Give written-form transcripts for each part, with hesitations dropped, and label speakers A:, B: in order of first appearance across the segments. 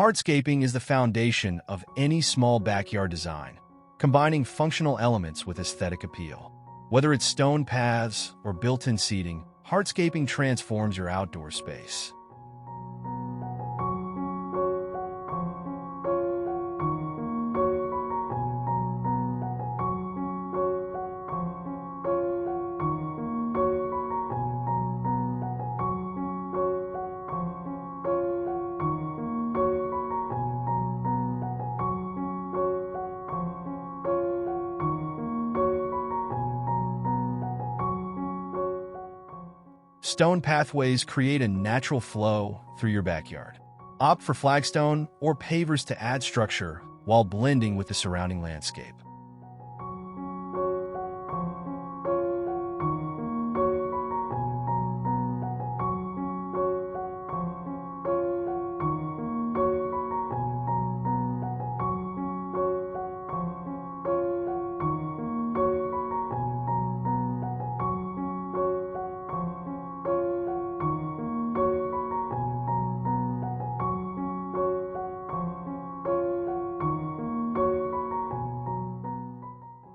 A: Hardscaping is the foundation of any small backyard design, combining functional elements with aesthetic appeal. Whether it's stone paths or built-in seating, hardscaping transforms your outdoor space. Stone pathways create a natural flow through your backyard. Opt for flagstone or pavers to add structure while blending with the surrounding landscape.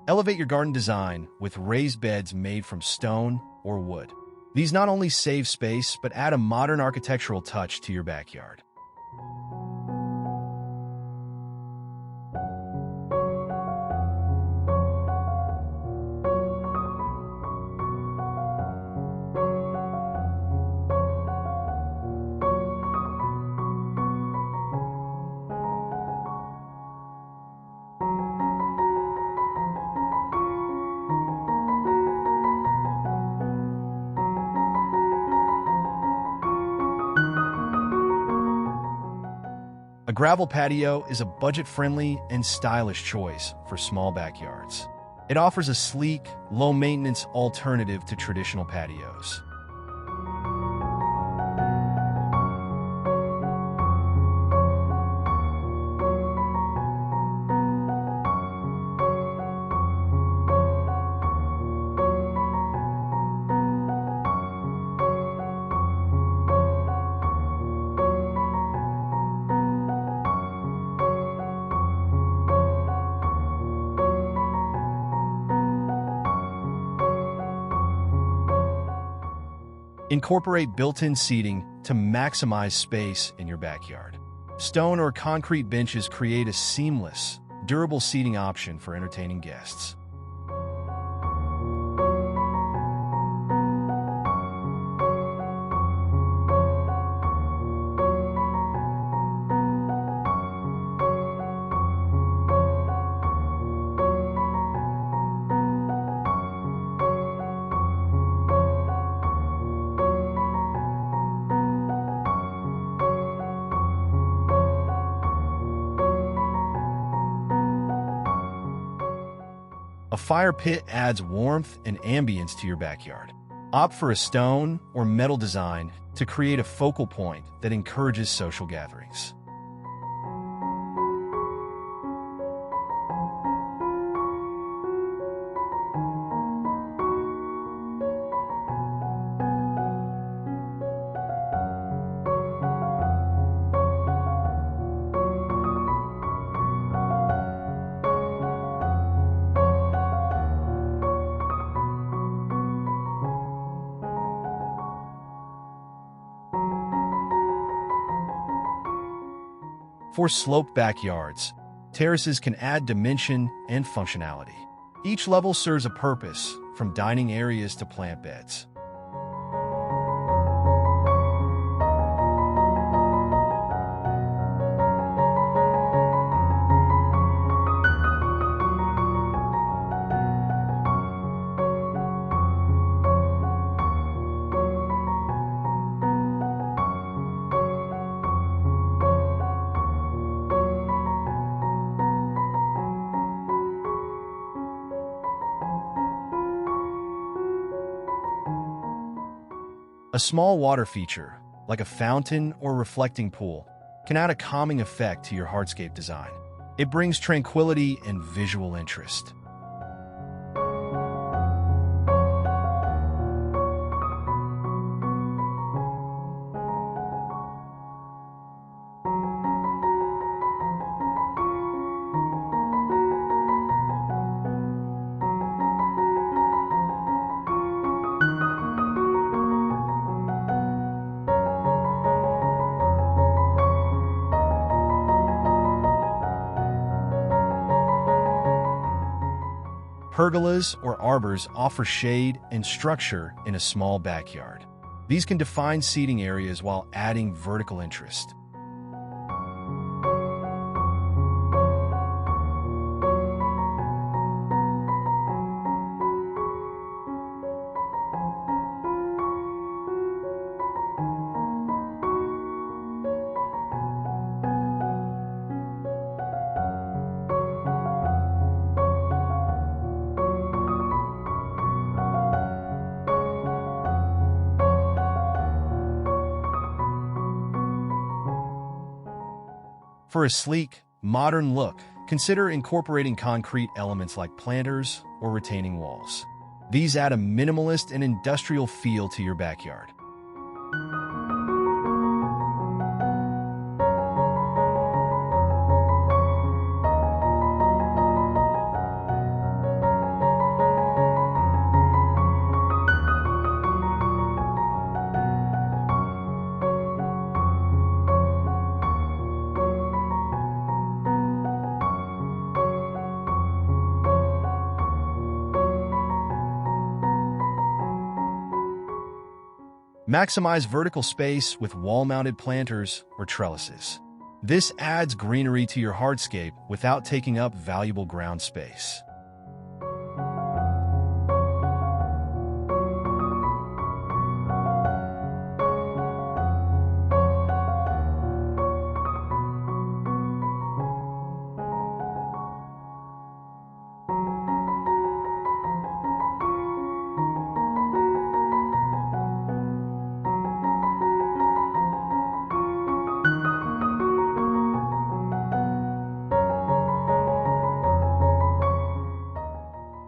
A: Elevate your garden design with raised beds made from stone or wood. These not only save space, but add a modern architectural touch to your backyard. A gravel patio is a budget-friendly and stylish choice for small backyards. It offers a sleek, low-maintenance alternative to traditional patios. Incorporate built-in seating to maximize space in your backyard. Stone or concrete benches create a seamless, durable seating option for entertaining guests. A fire pit adds warmth and ambience to your backyard. Opt for a stone or metal design to create a focal point that encourages social gatherings. For sloped backyards, terraces can add dimension and functionality. Each level serves a purpose, from dining areas to plant beds. A small water feature, like a fountain or reflecting pool, can add a calming effect to your hardscape design. It brings tranquility and visual interest. Pergolas or arbors offer shade and structure in a small backyard. These can define seating areas while adding vertical interest. For a sleek, modern look, consider incorporating concrete elements like planters or retaining walls. These add a minimalist and industrial feel to your backyard. Maximize vertical space with wall-mounted planters or trellises. This adds greenery to your hardscape without taking up valuable ground space.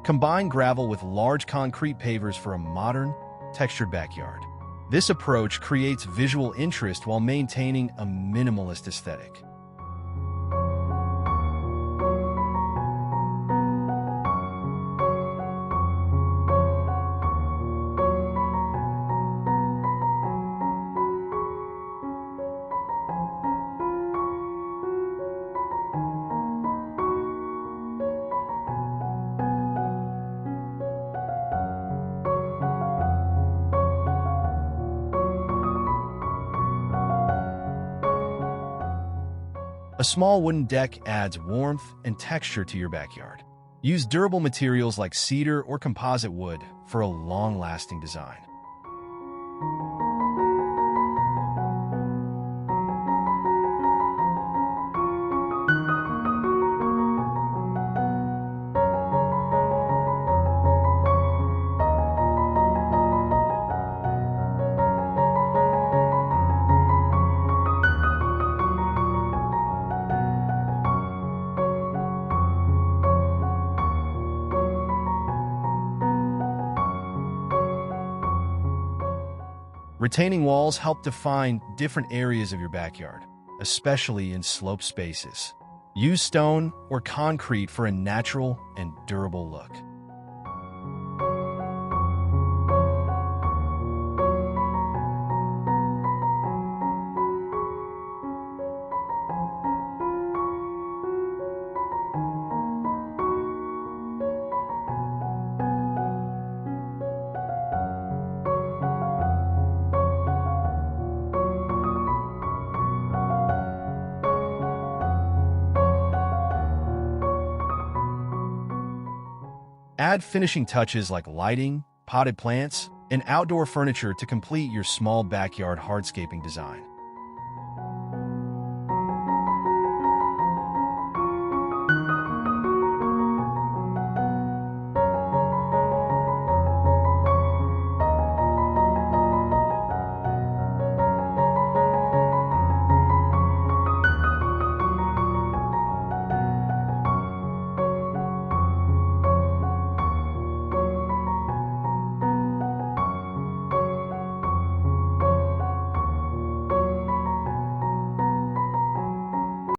A: Combine gravel with large concrete pavers for a modern, textured backyard. This approach creates visual interest while maintaining a minimalist aesthetic. A small wooden deck adds warmth and texture to your backyard. Use durable materials like cedar or composite wood for a long-lasting design. Retaining walls help define different areas of your backyard, especially in sloped spaces. Use stone or concrete for a natural and durable look. Add finishing touches like lighting, potted plants, and outdoor furniture to complete your small backyard hardscaping design.